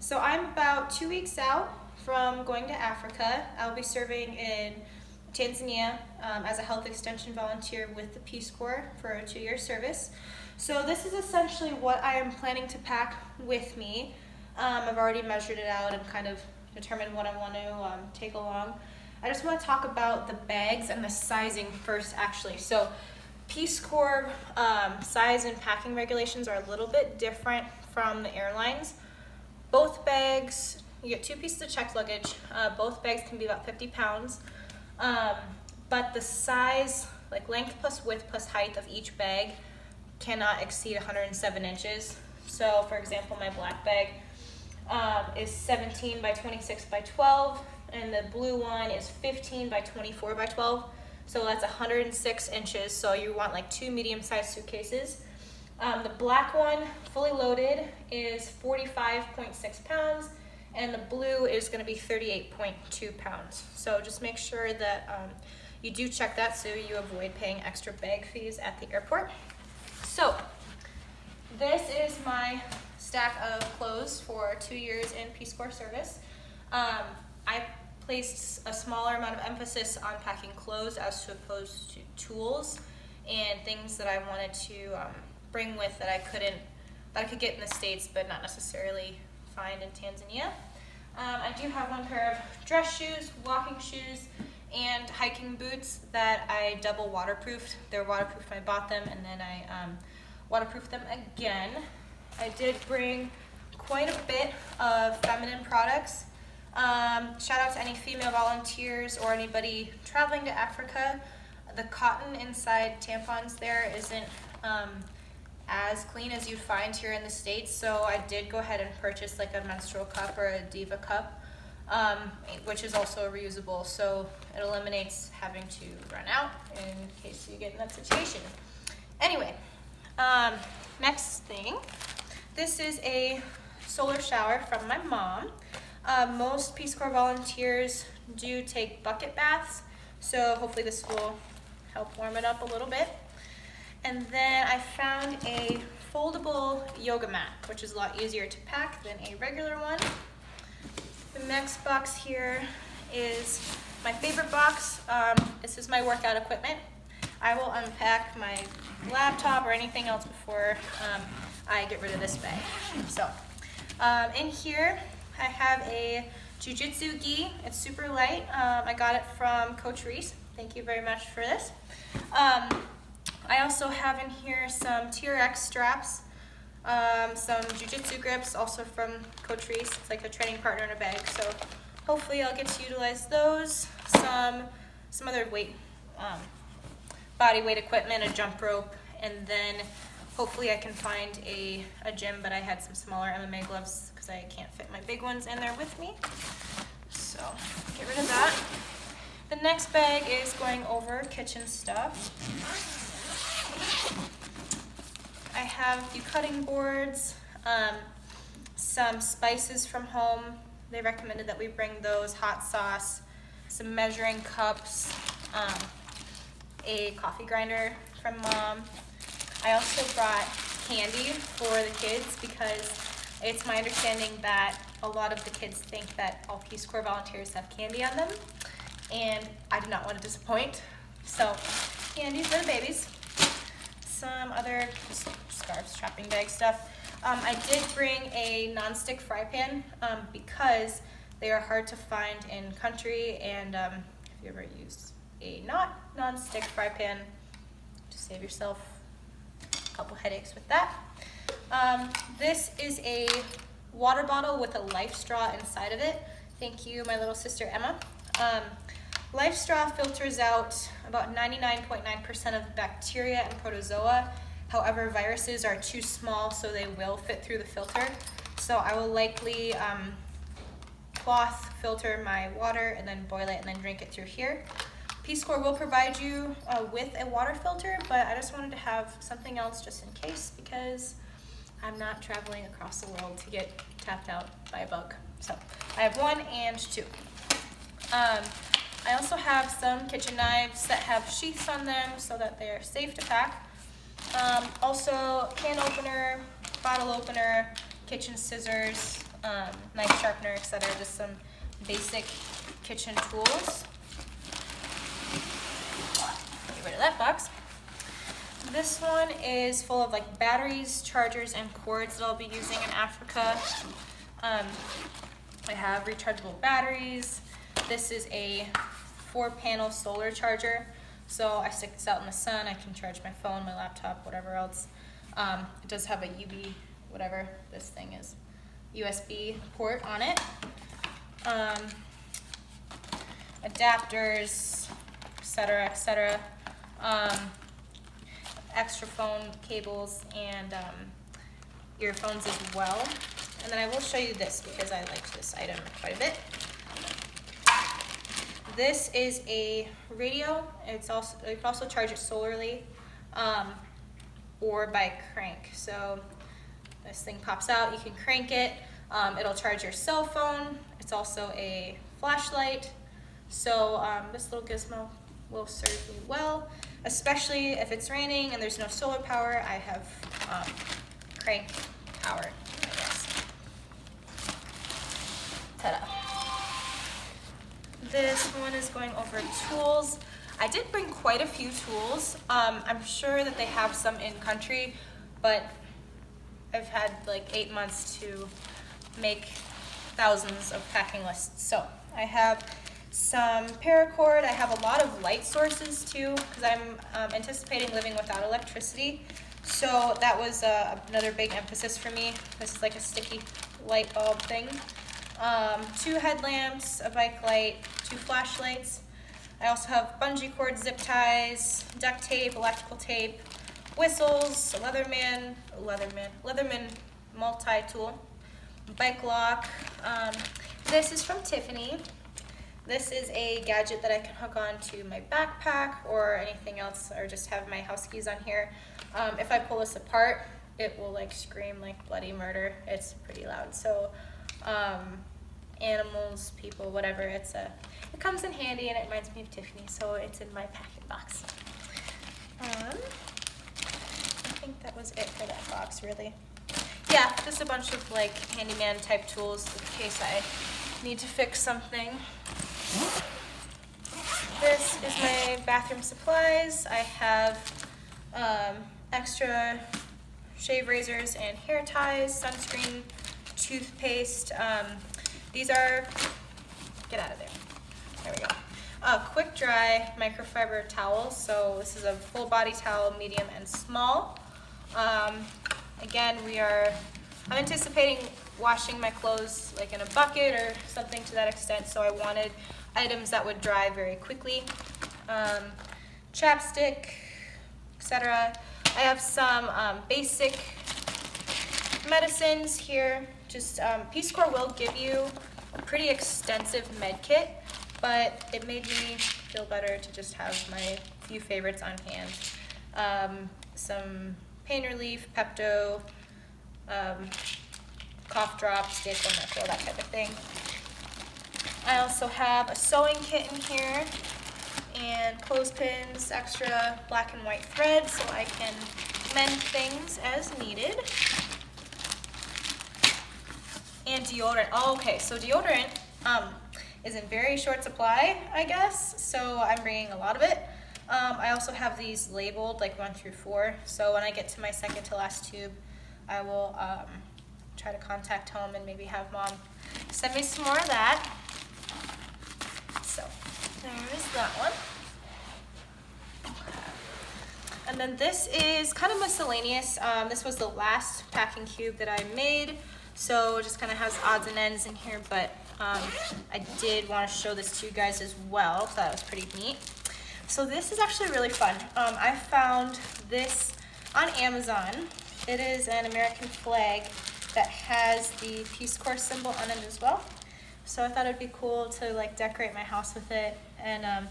So I'm about 2 weeks out from going to Africa. I'll be serving in Tanzania as a health extension volunteer with the Peace Corps for a 2-year service. So this is essentially what I am planning to pack with me. I've already measured it out and kind of determined what I want to take along. I just want to talk about the bags and the sizing first, actually. So Peace Corps size and packing regulations are a little bit different from the airlines. Both bags, you get 2 pieces of checked luggage. Both bags can be about 50 pounds. But the size, like length plus width plus height of each bag cannot exceed 107 inches. So for example, my black bag is 17 by 26 by 12, and the blue one is 15 by 24 by 12. So that's 106 inches. So you want like 2 medium-sized suitcases. The black one, fully loaded, is 45.6 pounds, and the blue is going to be 38.2 pounds. So just make sure that you do check that so you avoid paying extra bag fees at the airport. So this is my stack of clothes for 2 years in Peace Corps service. I placed a smaller amount of emphasis on packing clothes as opposed to tools and things that I wanted to bring with that I could get in the States but not necessarily find in Tanzania. I do have one pair of dress shoes, walking shoes, and hiking boots that I double waterproofed. They're waterproofed when I bought them, and then I waterproofed them again. I did bring quite a bit of feminine products. Shout out to any female volunteers or anybody traveling to Africa. The cotton inside tampons there isn't as clean as you'd find here in the States, so I did go ahead and purchase like a menstrual cup or a diva cup, which is also reusable, so it eliminates having to run out in case you get in that situation. Anyway, next thing, this is a solar shower from my mom. Most Peace Corps volunteers do take bucket baths, so hopefully this will help warm it up a little bit. And then I found a foldable yoga mat, which is a lot easier to pack than a regular one. The next box here is my favorite box. This is my workout equipment. I will unpack my laptop or anything else before I get rid of this bag. So in here I have a jiu-jitsu gi. It's super light. I got it from Coach Reese. Thank you very much for this. I also have in here some TRX straps, some jiu-jitsu grips, also from Coach Reese. It's like a training partner in a bag, so hopefully I'll get to utilize those. Some other weight, body weight equipment, a jump rope, and then hopefully I can find a gym, but I had some smaller MMA gloves because I can't fit my big ones in there with me. So get rid of that. The next bag is going over kitchen stuff. I have a few cutting boards, some spices from home. They recommended that we bring those, hot sauce, some measuring cups, a coffee grinder from mom. I also brought candy for the kids because it's my understanding that a lot of the kids think that all Peace Corps volunteers have candy on them, and I do not want to disappoint. So candy for the babies. Some other just scarves, shopping bag stuff. I did bring a non-stick fry pan because they are hard to find in country, and if you ever used a non-stick fry pan, just save yourself a couple headaches with that. This is a water bottle with a life straw inside of it. Thank you, my little sister Emma. Life straw filters out about 99.9% of bacteria and protozoa. However, viruses are too small, so they will fit through the filter. So I will likely cloth filter my water and then boil it and then drink it through here. Peace Corps will provide you with a water filter, but I just wanted to have something else just in case because I'm not traveling across the world to get tapped out by a bug. So I have 1 and 2. I also have some kitchen knives that have sheaths on them so that they're safe to pack. Also, can opener, bottle opener, kitchen scissors, knife sharpener, etc. Just some basic kitchen tools. Get rid of that box. This one is full of like batteries, chargers, and cords that I'll be using in Africa. I have rechargeable batteries. This is a 4-panel solar charger. So I stick this out in the sun. I can charge my phone, my laptop, whatever else. It does have a UV, whatever this thing is, USB port on it. Adapters, etc., etc. Extra phone cables and earphones as well. And then I will show you this because I liked this item quite a bit. This is a radio. You can also charge it solarly or by crank. So this thing pops out, you can crank it. It'll charge your cell phone. It's also a flashlight. So this little gizmo will serve me well, especially if it's raining and there's no solar power. I have crank power, I guess. Ta-da. This one is going over tools. I did bring quite a few tools. I'm sure that they have some in country, but I've had like 8 months to make thousands of packing lists. So I have some paracord. I have a lot of light sources too, because I'm anticipating living without electricity. So that was another big emphasis for me. This is like a sticky light bulb thing. 2 headlamps, a bike light, 2 flashlights. I also have bungee cord, zip ties, duct tape, electrical tape, whistles, a Leatherman multi-tool, bike lock. This is from Tiffany. This is a gadget that I can hook on to my backpack or anything else, or just have my house keys on here. If I pull this apart, it will like scream like bloody murder. It's pretty loud. So animals, people, whatever, it comes in handy and it reminds me of Tiffany, so it's in my packing box. I think that was it for that box, really. Yeah, just a bunch of like handyman type tools in case I need to fix something. This is my bathroom supplies. I have extra shave razors and hair ties, sunscreen, toothpaste. These are, get out of there. There we go. Quick dry microfiber towels. So this is a full body towel, medium and small. Again, I'm anticipating washing my clothes like in a bucket or something to that extent, so I wanted items that would dry very quickly. Chapstick, etc. I have some basic medicines here. Just Peace Corps will give you a pretty extensive med kit, but it made me feel better to just have my few favorites on hand. Some pain relief, Pepto, cough drops, Dayquil, that type of thing. I also have a sewing kit in here and clothespins, extra black and white thread so I can mend things as needed. And deodorant. Oh, okay, so deodorant is in very short supply, I guess, so I'm bringing a lot of it. I also have these labeled like 1 through 4, so when I get to my second to last tube, I will try to contact home and maybe have mom send me some more of that. So there's that one. And then this is kind of miscellaneous. This was the last packing cube that I made, so it just kind of has odds and ends in here, but I did want to show this to you guys as well, so that was pretty neat. So this is actually really fun. I found this on Amazon. It is an American flag that has the Peace Corps symbol on it as well. So I thought it'd be cool to like decorate my house with it and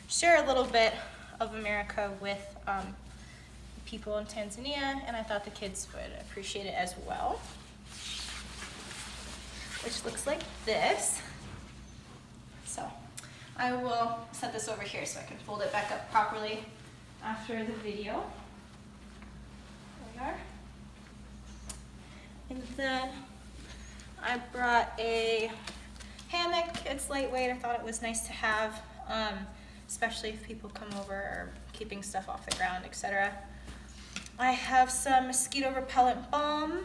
share a little bit of America with people in Tanzania, and I thought the kids would appreciate it as well. Which looks like this. So I will set this over here so I can fold it back up properly after the video. There we are. And then I brought a hammock. It's lightweight. I thought it was nice to have, especially if people come over or keeping stuff off the ground, etc. I have some mosquito repellent balm.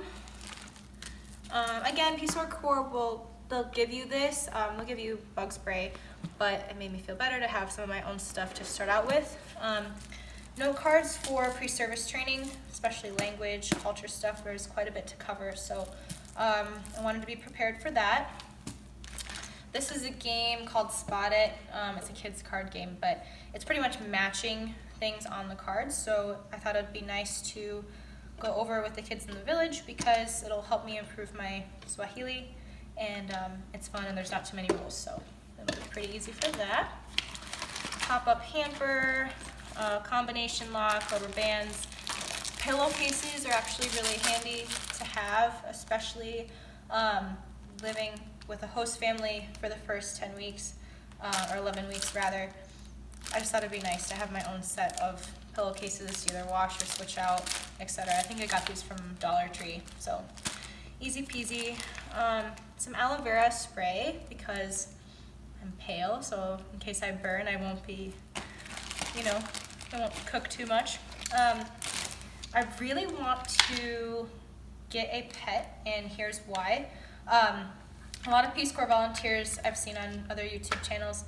Again, Peace Corps they'll give you this. They'll give you bug spray, but it made me feel better to have some of my own stuff to start out with. Note cards for pre-service training, especially language, culture stuff. There's quite a bit to cover, so I wanted to be prepared for that. This is a game called Spot It. It's a kid's card game, but it's pretty much matching things on the cards, so I thought it'd be nice to go over with the kids in the village because it'll help me improve my Swahili, and it's fun and there's not too many rules, so it'll be pretty easy for that. Pop-up hamper, combination lock, rubber bands. Pillowcases are actually really handy to have, especially living with a host family for the first 10 weeks, or 11 weeks rather. I just thought it'd be nice to have my own set of pillowcases to either wash or switch out, etc. I think I got these from Dollar Tree, so easy peasy. Some aloe vera spray because I'm pale, so in case I burn, I won't be, I won't cook too much. I really want to get a pet, and here's why. A lot of Peace Corps volunteers I've seen on other YouTube channels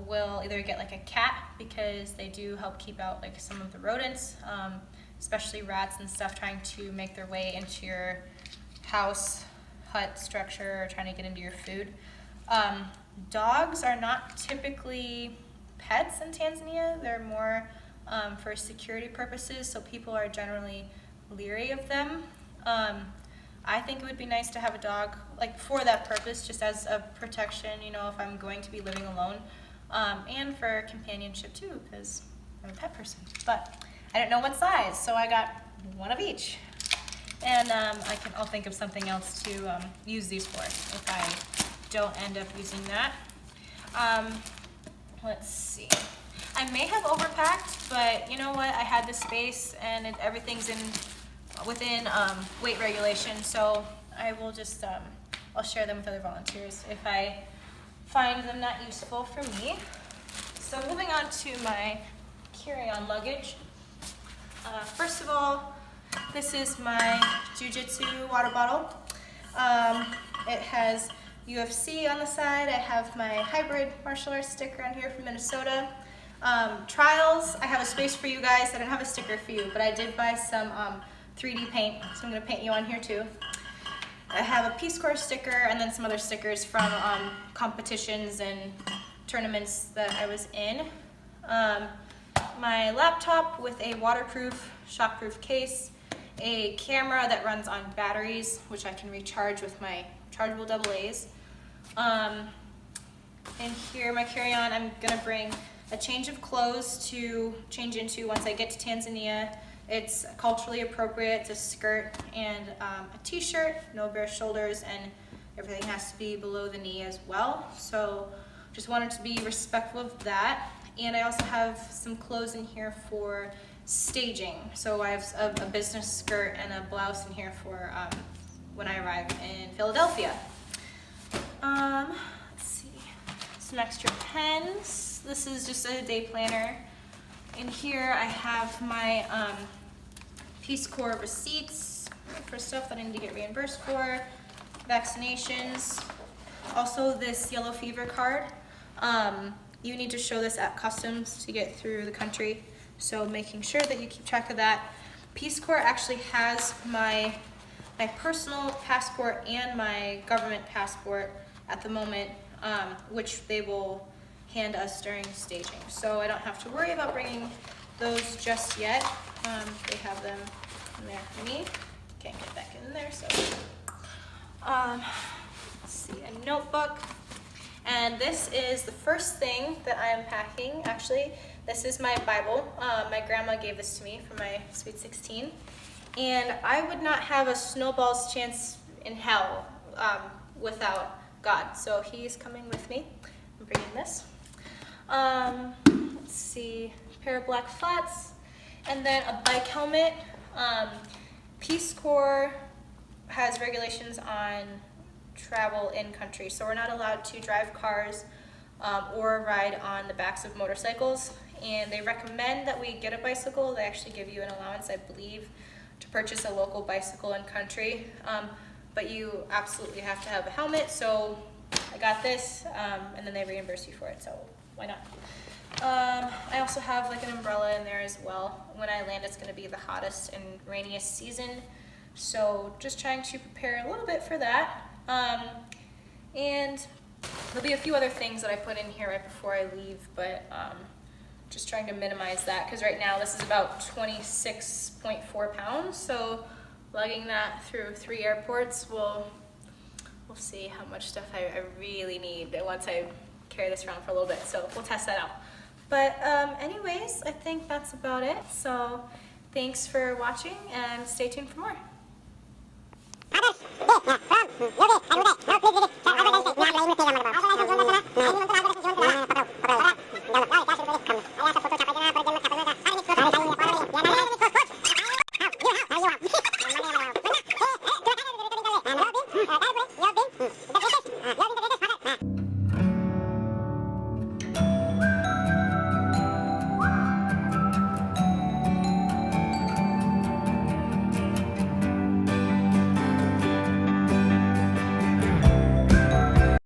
will either get like a cat because they do help keep out like some of the rodents, especially rats and stuff trying to make their way into your house, hut structure, or trying to get into your food. Dogs are not typically pets in Tanzania. They're more for security purposes, so people are generally leery of them. I think it would be nice to have a dog like for that purpose, just as a protection, if I'm going to be living alone, and for companionship too, because I'm a pet person. But I didn't know what size, so I got one of each. And I'll think of something else to use these for if I don't end up using that. Let's see. I may have overpacked, but you know what? I had the space and everything's within weight regulation, so I will just, I'll share them with other volunteers if I find them not useful for me. So moving on to my carry-on luggage. First of all, this is my jiu-jitsu water bottle. It has UFC on the side. I have my hybrid martial arts sticker on here from Minnesota. Trials, I have a space for you guys. I don't have a sticker for you, but I did buy some 3D paint, so I'm going to paint you on here too. I have a Peace Corps sticker and then some other stickers from competitions and tournaments that I was in. My laptop with a waterproof, shockproof case, a camera that runs on batteries, which I can recharge with my chargeable AA's. And here, my carry-on, I'm going to bring a change of clothes to change into once I get to Tanzania. It's culturally appropriate. It's a skirt and a t-shirt, no bare shoulders, and everything has to be below the knee as well. So just wanted to be respectful of that. And I also have some clothes in here for staging. So I have a business skirt and a blouse in here for when I arrive in Philadelphia. Let's see, some extra pens. This is just a day planner. In here I have my Peace Corps receipts for stuff that I need to get reimbursed for, vaccinations, also this yellow fever card. You need to show this at customs to get through the country, so making sure that you keep track of that. Peace Corps actually has my personal passport and my government passport at the moment, which they will hand us during staging. So I don't have to worry about bringing those just yet. They have them in there for me. Can't get back in there, so. Let's see, a notebook. And this is the first thing that I am packing, actually. This is my Bible. My grandma gave this to me for my Sweet 16. And I would not have a snowball's chance in hell without God. So he's coming with me. I'm bringing this. Let's see, a pair of black flats, and then a bike helmet. Peace Corps has regulations on travel in country. So we're not allowed to drive cars or ride on the backs of motorcycles. And they recommend that we get a bicycle. They actually give you an allowance, I believe, to purchase a local bicycle in country. But you absolutely have to have a helmet. So I got this, and then they reimburse you for it. So why not? I also have like an umbrella in there as well. When I land, it's going to be the hottest and rainiest season. So just trying to prepare a little bit for that. And there'll be a few other things that I put in here right before I leave, but just trying to minimize that because right now this is about 26.4 pounds. So lugging that through 3 airports, we'll see how much stuff I really need once I carry this around for a little bit. So we'll test that out. But anyways, I think that's about it. So thanks for watching and stay tuned for more.